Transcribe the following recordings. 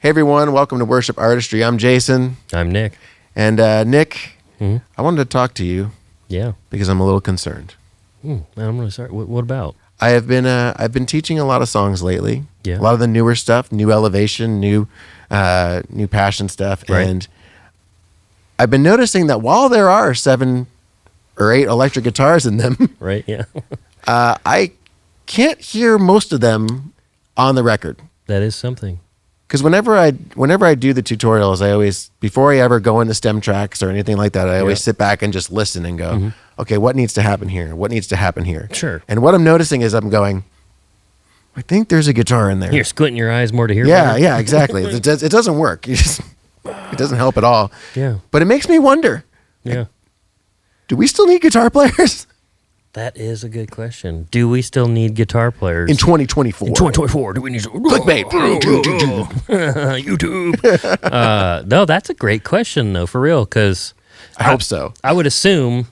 Hey everyone, welcome to Worship Artistry. I'm Jason. I'm Nick. And Nick, I wanted to talk to you. Yeah. Because I'm a little concerned. Man, I'm really sorry. What about? I've been teaching a lot of songs lately. Yeah. A lot of the newer stuff, new elevation, new passion stuff, Right. and I've been noticing that while there are 7 or 8 electric guitars in them, Right. Yeah. I can't hear most of them on the record. That is something. Because whenever I do the tutorials, I always, before I ever go into stem tracks or anything like that, I always sit back and just listen and go, okay, what needs to happen here? What needs to happen here? Sure. And what I'm noticing is I'm going, I think there's a guitar in there. You're squinting your eyes more to hear. Yeah, better. yeah, exactly. It doesn't work. It doesn't help at all. Yeah. But it makes me wonder, Yeah. do we still need guitar players That is a good question. Do we still need guitar players in 2024? In 2024? Do we need Clickbait. YouTube? No, that's a great question though, for real. Because I hope so. I would assume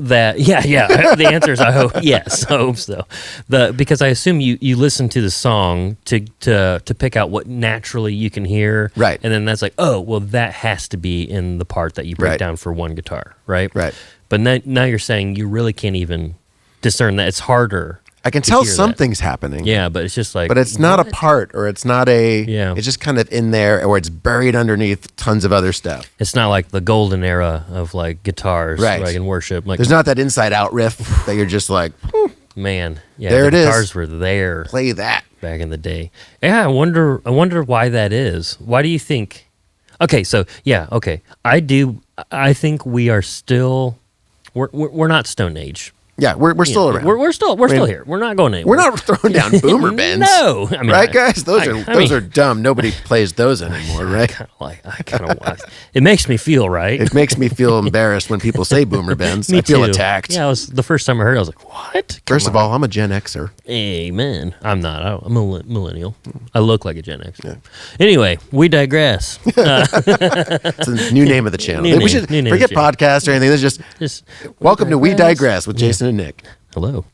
that yeah. The answer is I hope yes. I hope so. Because I assume you listen to the song to pick out what naturally you can hear, Right. And then that's like, oh well, that has to be in the part that you break Right. down for one guitar, right? Right. But now you're saying you really can't even discern that. It's harder. I can to tell hear that. something's happening. Yeah, but it's just like. But it's not a part, or it's not a. Yeah. It's just kind of in there, or it's buried underneath tons of other stuff. It's not like the golden era of like guitars, Right. like in worship. Like, There's not that inside out riff that you're just like, man, yeah, There the it is. guitars were there play that. back in the day. Yeah, I wonder why that is. Why do you think? Okay, so yeah, okay, I think we are still. We're not Stone Age. Yeah, we're still around. We're still here. We're not going anywhere. We're not throwing down boomer bends. No, I mean, right, guys? Those I are dumb. Nobody plays those anymore, right? I kind of. It makes me feel right. It makes me feel embarrassed when people say boomer bends. Me I feel too. attacked. Yeah, it was the first time I heard it, I was like, what? First of all, I'm a Gen Xer. Amen. I'm not. I'm a millennial. I look like a Gen X. Yeah. Anyway, we digress. It's the new name of the channel. New We should name of the forget channel. podcast or anything. This is just welcome to We Digress with Jason and Nick. Hello.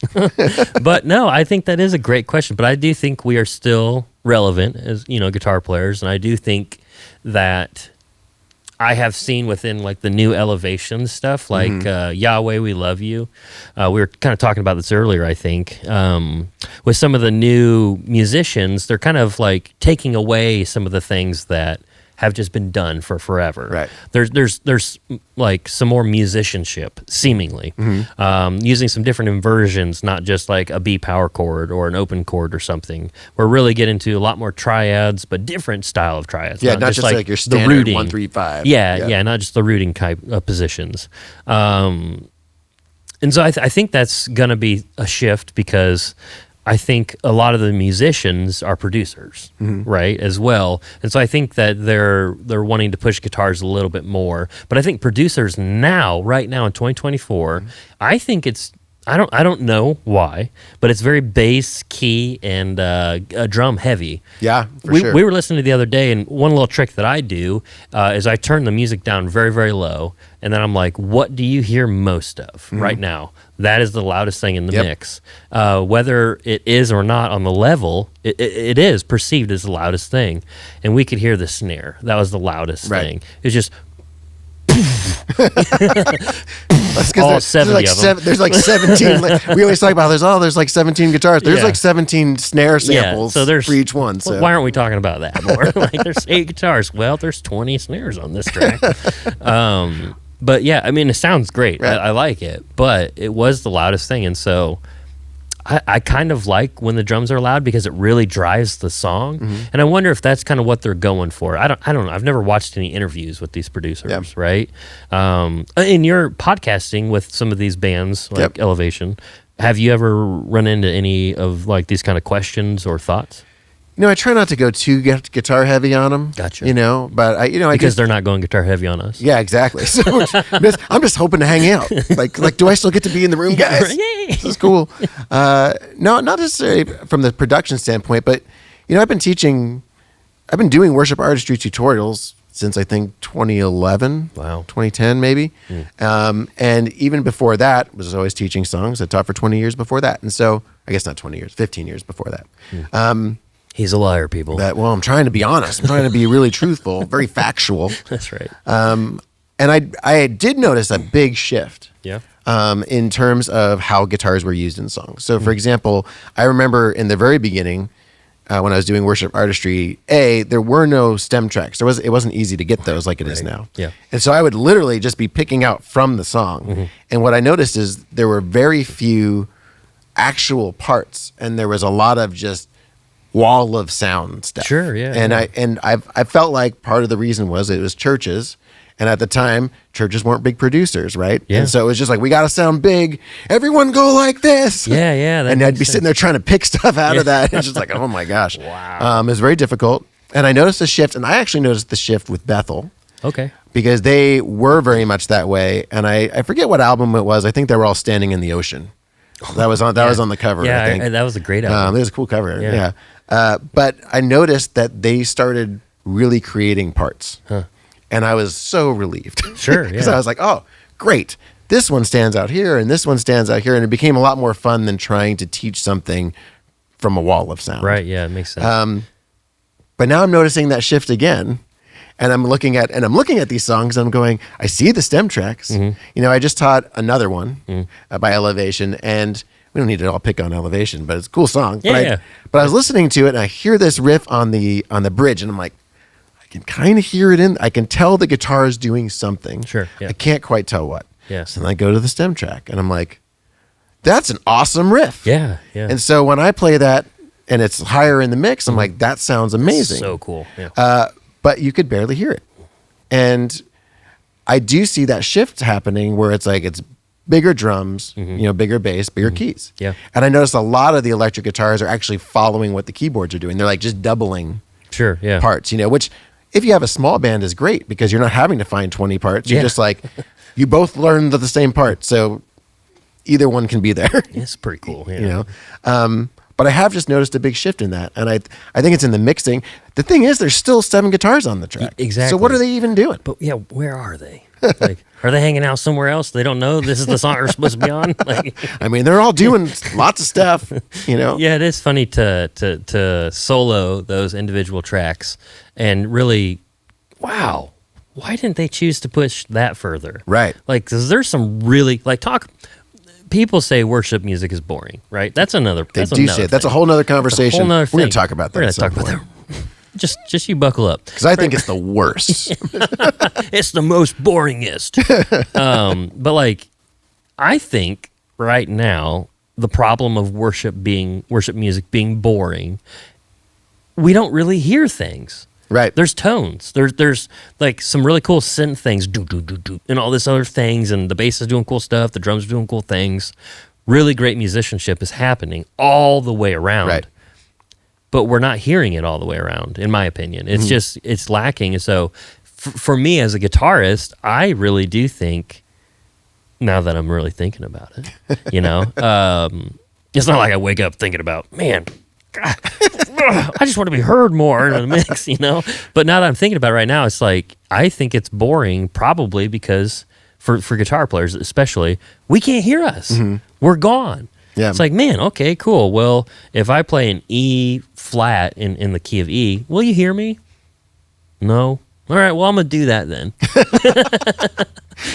But no, I think that is a great question. But I do think we are still relevant as, guitar players. And I do think that I have seen within like the new elevation stuff, like Yahweh, We Love You. We were kind of talking about this earlier, I think. With some of the new musicians, they're kind of like taking away some of the things that have just been done for forever. Right. There's like some more musicianship, seemingly, using some different inversions, not just like a B power chord or an open chord or something. We're really getting into a lot more triads, but different style of triads. Yeah, not just like your standard the rooting. 1, 3, 5. Yeah, not just the rooting type of positions. And so I think that's going to be a shift because I think a lot of the musicians are producers, right, as well. And so I think that they're wanting to push guitars a little bit more. But I think producers right now in 2024, I think it's I don't know why, but it's very bass, key, and drum heavy. Yeah, for sure. We were listening to the other day, and one little trick that I do is I turn the music down very, very low, and then I'm like, what do you hear most of right now? That is the loudest thing in the mix. Whether it is or not on the level, it is perceived as the loudest thing. And we could hear the snare. That was the loudest thing. It was just... all 70 of them. There's like 17. We always talk about there's like 17 guitars. There's like 17 snare samples for each one. So why aren't we talking about that more? Like there's 8 guitars. Well, there's 20 snares on this track. But yeah, I mean, it sounds great. Right. I like it, but it was the loudest thing, and so I kind of like when the drums are loud because it really drives the song. And I wonder if that's kind of what they're going for. I don't know. I've never watched any interviews with these producers, right? In your podcasting with some of these bands like Elevation, have you ever run into any of like these kind of questions or thoughts? I try not to go too guitar heavy on them. Gotcha. But because they're not going guitar heavy on us. Yeah, exactly. So I'm just hoping to hang out. Like, do I still get to be in the room, guys? Yay. This is cool. No, not necessarily from the production standpoint, but I've been doing worship artistry tutorials since I think 2011. Wow. 2010 maybe. And even before that, was always teaching songs. I taught for 20 years before that, and so I guess not 20 years, 15 years before that. He's a liar, people. Well, I'm trying to be honest. I'm trying to be really truthful, very factual. That's right. And I did notice a big shift. Yeah. In terms of how guitars were used in songs. So, for example, I remember in the very beginning, when I was doing worship artistry, there were no stem tracks. It wasn't easy to get those like it is now. Yeah. And so I would literally just be picking out from the song. And what I noticed is there were very few actual parts, and there was a lot of just wall of sound stuff. Sure, yeah. And I felt like part of the reason was it was churches. And at the time, churches weren't big producers, right? Yeah. And so it was just like, we got to sound big. Everyone go like this. Yeah. And I'd be sitting there trying to pick stuff out of that. It's just like, oh my gosh. Wow. It was very difficult. And I noticed a shift, and I actually noticed the shift with Bethel. Okay. Because they were very much that way. And I forget what album it was. I think they were all standing in the ocean. That was on the cover, Yeah, I think. that was a great album. It was a cool cover. Yeah. But I noticed that they started really creating parts. Huh. And I was so relieved. Sure, Because yeah. I was like, oh, great. This one stands out here and this one stands out here. And it became a lot more fun than trying to teach something from a wall of sound. Right, yeah, it makes sense. But now I'm noticing that shift again. And I'm looking at these songs and I'm going, I see the stem tracks. You know, I just taught another one by Elevation, and we don't need to all pick on Elevation, but it's a cool song. Yeah, but I was listening to it and I hear this riff on the bridge, and I'm like, I can kind of hear it I can tell the guitar is doing something. Sure, yeah. I can't quite tell what. Yeah. So then I go to the stem track and I'm like, that's an awesome riff. Yeah. And so when I play that and it's higher in the mix, I'm like, that sounds amazing. So cool. Yeah. But you could barely hear it. And I do see that shift happening where it's like, it's bigger drums, bigger bass, bigger keys. Yeah. And I noticed a lot of the electric guitars are actually following what the keyboards are doing. They're like just doubling Sure, yeah. parts, which if you have a small band is great because you're not having to find 20 parts. You're just like, you both learn the same part. So either one can be there. It's pretty cool. Yeah. But I have just noticed a big shift in that. And I think it's in the mixing. The thing is, there's still 7 guitars on the track. Exactly. So what are they even doing? But yeah, where are they? Like, are they hanging out somewhere else? They don't know this is the song we're supposed to be on? Like, I mean, they're all doing lots of stuff, Yeah, it is funny to solo those individual tracks and really, wow, why didn't they choose to push that further? Right. Like, 'cause there's some really, people say worship music is boring, right? That's another They do say it. That's a whole nother conversation. whole nother We're going thing. to talk about that. We're going to talk about that. Just you buckle up. Because I think it's the worst. It's the most boringest. But like, I think right now the problem of worship music being boring, we don't really hear things. Right. There's tones. There's like some really cool synth things, do do do do, and all this other things, and the bass is doing cool stuff, the drums are doing cool things. Really great musicianship is happening all the way around. Right. But we're not hearing it all the way around, in my opinion. It's just, it's lacking. And so for me as a guitarist, I really do think, now that I'm really thinking about it, it's not like I wake up thinking about, man, God, I just want to be heard more in the mix, But now that I'm thinking about it right now, it's like, I think it's boring probably because for guitar players especially, we can't hear us. We're gone. Yeah. It's like, man, okay, cool. Well, if I play an E flat in the key of E, will you hear me? No. All right, well, I'm going to do that then.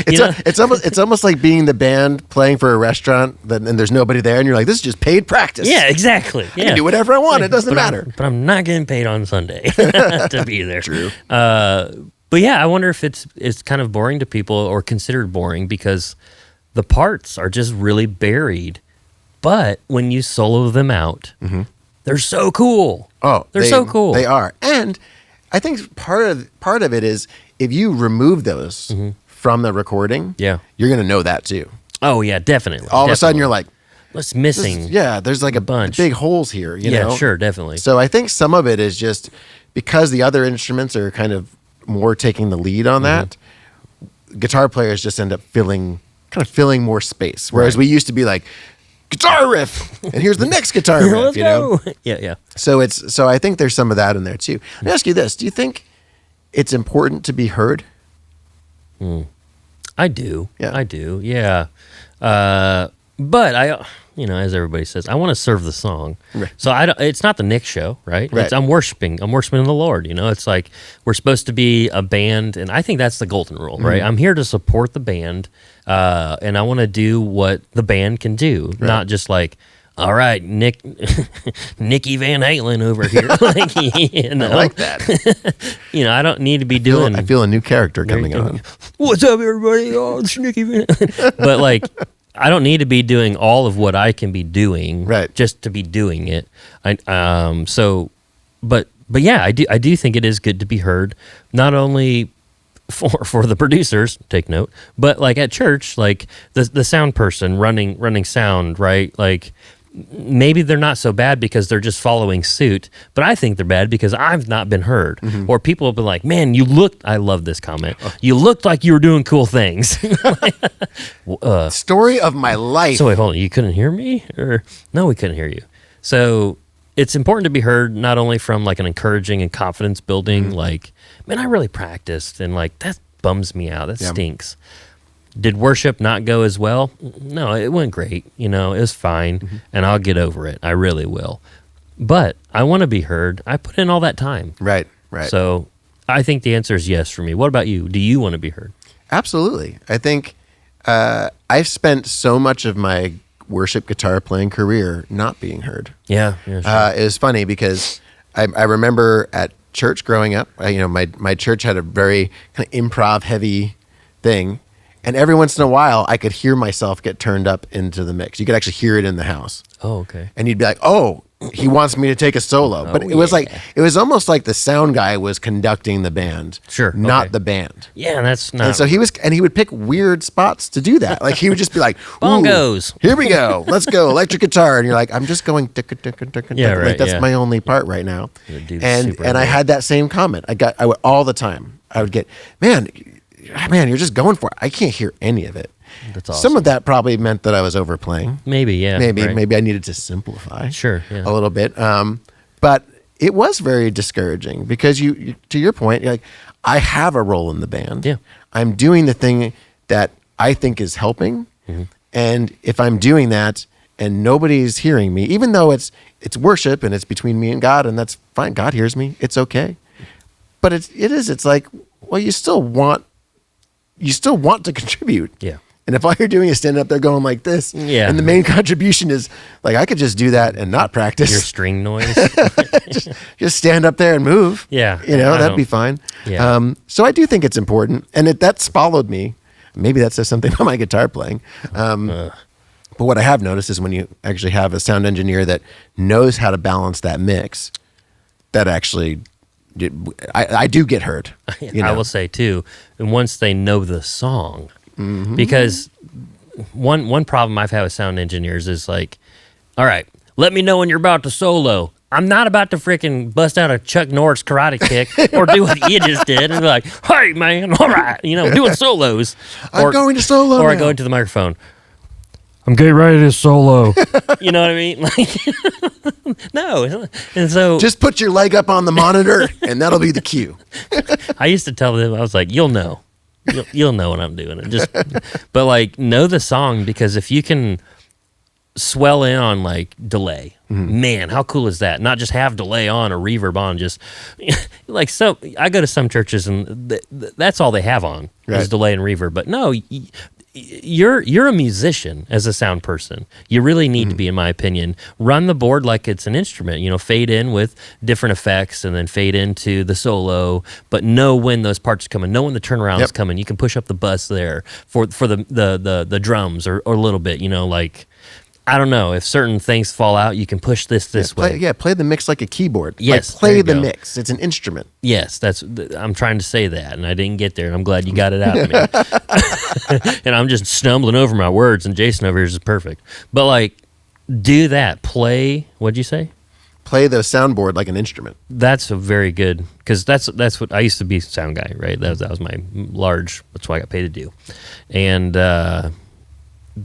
It's almost like being the band playing for a restaurant and there's nobody there and you're like, this is just paid practice. Yeah, exactly. I can do whatever I want. It doesn't matter. But I'm not getting paid on Sunday to be there. True. But yeah, I wonder if it's kind of boring to people or considered boring because the parts are just really buried. But when you solo them out, they're so cool. Oh, they're so cool. They are. And I think part of it is if you remove those from the recording, you're going to know that too. Oh, yeah, definitely. All of a sudden you're like, what's missing? There's like a bunch. Big holes here, you know? Yeah, sure, definitely. So I think some of it is just because the other instruments are kind of more taking the lead on that, guitar players just end up filling more space. Whereas we used to be like, guitar riff, and here's the next guitar riff, Yeah. So I think there's some of that in there too. Let me ask you this: do you think it's important to be heard? I do. Yeah. I do. Yeah. But as everybody says, I want to serve the song. Right. So it's not the Nick show, right? Right. I'm worshiping the Lord. It's like we're supposed to be a band, and I think that's the golden rule, right? I'm here to support the band, and I want to do what the band can do, not just like, all right, Nicky Van Halen over here. I like that. I don't need to be doing. I feel a new character coming on. What's up, everybody? Oh, it's Nicky Van. But like, I don't need to be doing all of what I can be doing, right? Just to be doing it. But yeah, I do think it is good to be heard, not only for the producers, take note, but like at church, like the sound person running sound, right? Like, maybe they're not so bad because they're just following suit, but I think they're bad because I've not been heard. Or people have been like, man, I love this comment. You looked like you were doing cool things. Story of my life. So wait, hold on. You couldn't hear me? Or no, we couldn't hear you. So it's important to be heard, not only from like an encouraging and confidence building, like, man, I really practiced, and like, that bums me out. That stinks. Did worship not go as well? No, it went great. It was fine, and I'll get over it. I really will. But I want to be heard. I put in all that time. Right. So I think the answer is yes for me. What about you? Do you want to be heard? Absolutely. I think I've spent so much of my worship guitar playing career not being heard. Yeah, sure. It was funny because I remember at church growing up, my church had a very kind of improv heavy thing. And every once in a while, I could hear myself get turned up into the mix. You could actually hear it in the house. Oh, okay. And you'd be like, oh, he wants me to take a solo. But it was almost like the sound guy was conducting the band. Sure. Not the band. Yeah, that's not. And so he would pick weird spots to do that. Like he would just be like, bongos. Here we go. Let's go. Electric guitar. And you're like, I'm just going, yeah, right, like that's my only part right now. And I had that same comment. I would all the time. I would get, man, you're just going for it. I can't hear any of it. That's awesome. Some of that probably meant that I was overplaying. Maybe, yeah. Maybe I needed to simplify. Sure, yeah. A little bit. But it was very discouraging because you to your point, you're like, I have a role in the band. Yeah. I'm doing the thing that I think is helping. And if I'm doing that and nobody's hearing me, even though it's worship and it's between me and God, and that's fine. God hears me. It's okay. But it's like, well, you still want to contribute. Yeah. And if all you're doing is standing up there going like this, and the main contribution is like, I could just do that and not practice. Your string noise. just stand up there and move. Yeah. That'd be fine. Yeah. So I do think it's important. And that's followed me. Maybe that says something about my guitar playing. But what I have noticed is when you actually have a sound engineer that knows how to balance that mix, that actually, I do get heard. I will say too, and once they know the song, because one problem I've had with sound engineers is like, all right, let me know when you're about to solo. I'm not about to freaking bust out a Chuck Norris karate kick or do what you just did and be like, hey man, all right, doing solos. I'm going to solo. Or now. I go into the microphone. I'm getting ready to solo. You know what I mean? Like, no. And so just put your leg up on the monitor and that'll be the cue. I used to tell them, I was like, you'll know. You'll know when I'm doing it. But like, know the song, because if you can swell in on like delay, man, how cool is that? Not just have delay on or reverb on, just like, so I go to some churches and that's all they have on is delay and reverb. But no, you're a musician as a sound person. You really need to be, in my opinion. Run the board like it's an instrument. Fade in with different effects and then fade into the solo. But know when those parts are coming. Know when the turnaround is coming. You can push up the bus there for the drums or a little bit. Like, I don't know, if certain things fall out, you can push this way. Play the mix like a keyboard. Yes, like, play the mix. It's an instrument. Yes, I'm trying to say that, and I didn't get there, and I'm glad you got it out of me. And I'm just stumbling over my words, and Jason over here is perfect. But like, do that. Play. What'd you say? Play the soundboard like an instrument. That's a very good, because that's what I used to be a sound guy, right? That was my large. That's what I got paid to do, and.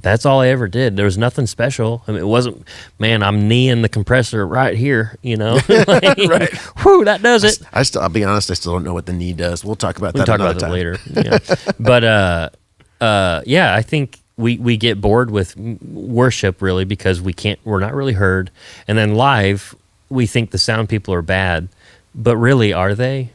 That's all I ever did. There was nothing special. I mean, it wasn't, man, I'm kneeing the compressor right here, like, right. Whew, that does it. I'll be honest, I still don't know what the knee does. We'll talk about that another time. Later. Yeah. But, I think we get bored with worship really because we're not really heard, and then live we think the sound people are bad, but really are they?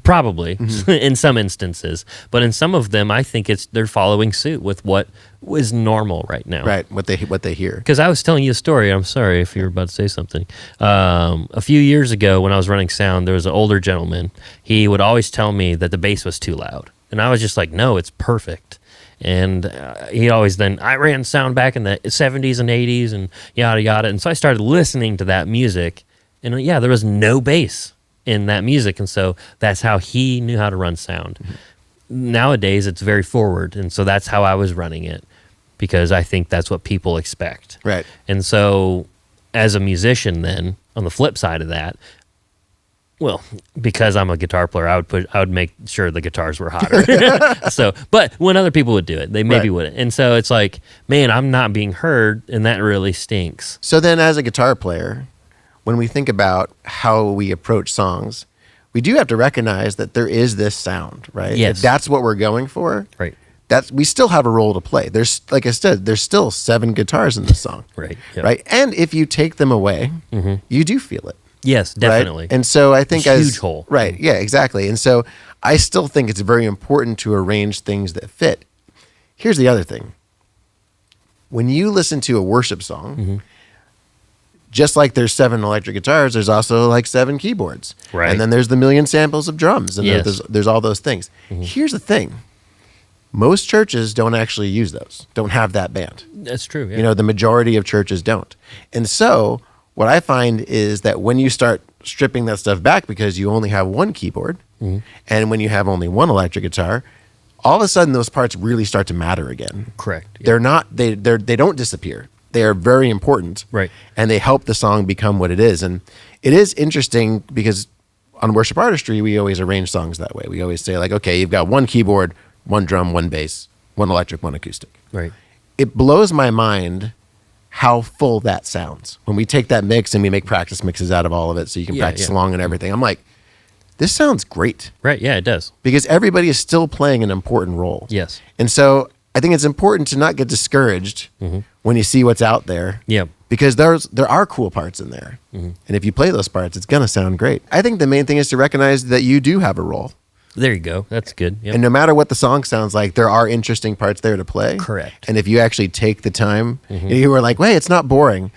Probably in some instances, but in some of them I think they're following suit with what is normal right now. Right, what they hear. Because I was telling you a story. I'm sorry if you were about to say something. A few years ago when I was running sound, there was an older gentleman. He would always tell me that the bass was too loud, and I was just like, no, it's perfect. And I ran sound back in the 70s and 80s and yada yada, and so I started listening to that music, and yeah, there was no bass in that music, and so that's how he knew how to run sound. Nowadays it's very forward, and so that's how I was running it, because I think that's what people expect. Right. And so as a musician then, on the flip side of that, well, because I'm a guitar player, I would make sure the guitars were hotter. So, but when other people would do it, they maybe wouldn't. And so it's like, man, I'm not being heard, and that really stinks. So then as a guitar player, when we think about how we approach songs, we do have to recognize that there is this sound, right? Yes. If that's what we're going for. Right. We still have a role to play. There's, like I said, there's still 7 guitars in this song. Right. Yep. Right. And if you take them away, you do feel it. Yes, definitely. Right? And so I think huge hole. Right. Yeah, exactly. And so I still think it's very important to arrange things that fit. Here's the other thing. When you listen to a worship song, just like there's 7 electric guitars, there's also like 7 keyboards. Right. And then there's the million samples of drums. And Yes. there's all those things. Here's the thing. Most churches don't actually use those, don't have that band. That's true. Yeah. You know, the majority of churches don't. And so what I find is that when you start stripping that stuff back because you only have 1 keyboard, and when you have only 1 electric guitar, all of a sudden those parts really start to matter again. Correct. Yeah. They're not, they don't disappear. They are very important. Right. And they help the song become what it is. And it is interesting because on Worship Artistry, we always arrange songs that way. We always say like, okay, you've got 1 keyboard, 1 drum, 1 bass, 1 electric, 1 acoustic. Right. It blows my mind how full that sounds when we take that mix and we make practice mixes out of all of it so you can practice along and everything. I'm like, this sounds great. Right. Yeah, it does. Because everybody is still playing an important role. Yes. And so I think it's important to not get discouraged when you see what's out there. Yep. Because there are cool parts in there. And if you play those parts, it's going to sound great. I think the main thing is to recognize that you do have a role. There you go. That's good. Yep. And no matter what the song sounds like, there are interesting parts there to play. Correct. And if you actually take the time, you were like, "Hey, it's not boring."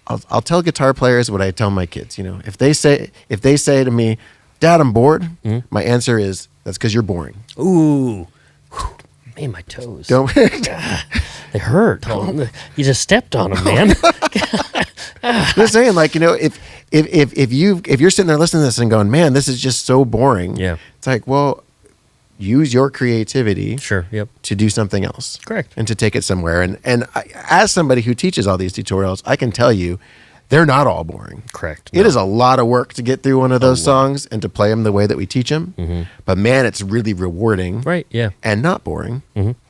I'll tell guitar players what I tell my kids. You know, if they say to me, "Dad, I'm bored," my answer is, "That's because you're boring." Ooh, whew. Man, my toes. Don't. They hurt. You just stepped on them, man. Just saying, like, you know, if you're sitting there listening to this and going, "Man, this is just so boring," Yeah. it's like, well, use your creativity, Sure. Yep. to do something else, Correct. and to take it somewhere. And as somebody who teaches all these tutorials, I can tell you, they're not all boring. Correct. It is a lot of work to get through one of those songs and to play them the way that we teach them. But man, it's really rewarding, Right. Yeah. and not boring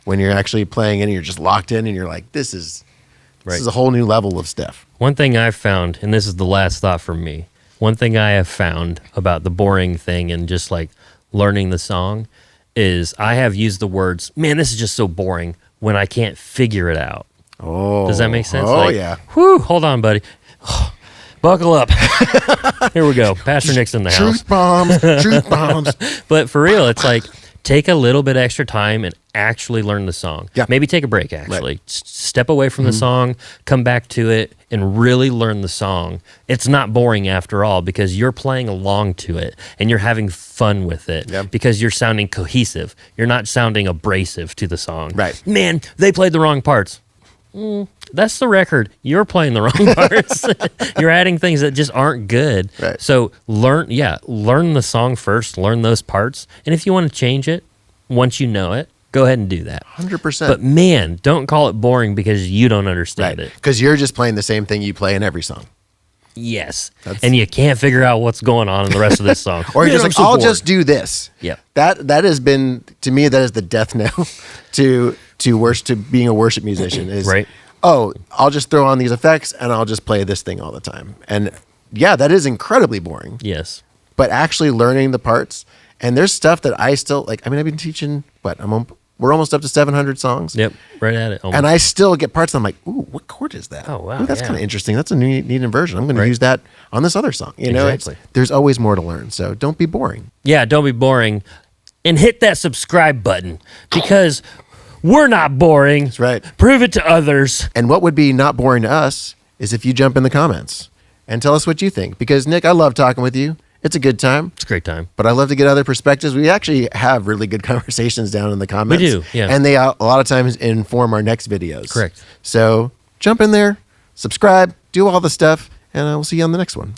when you're actually playing it and you're just locked in and you're like, this is a whole new level of stuff. One thing I've found, and this is the last thought from me, one thing I have found about the boring thing and just like learning the song is I have used the words, "Man, this is just so boring," when I can't figure it out. Oh, Does that make sense? Oh, Like, yeah. Whew, hold on, buddy. Buckle up. Here we go. Pastor Nick's in the house. Truth bombs. But for real, it's like take a little bit extra time and actually learn the song. Yeah. Maybe take a break, actually. Step away from the song, come back to it, and really learn the song. It's not boring after all because you're playing along to it and you're having fun with it because you're sounding cohesive. You're not sounding abrasive to the song. Right. Man, they played the wrong parts. That's the record. You're playing the wrong parts. You're adding things that just aren't good. Right. So learn the song first, learn those parts. And if you want to change it, once you know it, go ahead and do that. 100%. But man, don't call it boring because you don't understand Right. it. Because you're just playing the same thing you play in every song. Yes. And you can't figure out what's going on in the rest of this song. Or you're Man, just I'm like, so I'll bored. just do this. Yeah. That has been, to me, that is the death knell to being a worship musician is, Right. oh, I'll just throw on these effects and I'll just play this thing all the time. And yeah, that is incredibly boring. Yes. But actually learning the parts, and there's stuff that I still, like, I mean, I've been teaching, I'm We're almost up to 700 songs. Yep, right at it. Almost. And I still get parts I'm like, ooh, what chord is that? Oh, wow, Ooh, that's yeah. kind of interesting. That's a neat inversion. I'm going to use that on this other song. You know, Exactly. there's always more to learn. So don't be boring. Yeah, don't be boring. And hit that subscribe button because we're not boring. That's right. Prove it to others. And what would be not boring to us is if you jump in the comments and tell us what you think. Because, Nick, I love talking with you. It's a good time. It's a great time. But I love to get other perspectives. We actually have really good conversations down in the comments. We do, yeah. And they a lot of times inform our next videos. Correct. So jump in there, subscribe, do all the stuff, and we'll see you on the next one.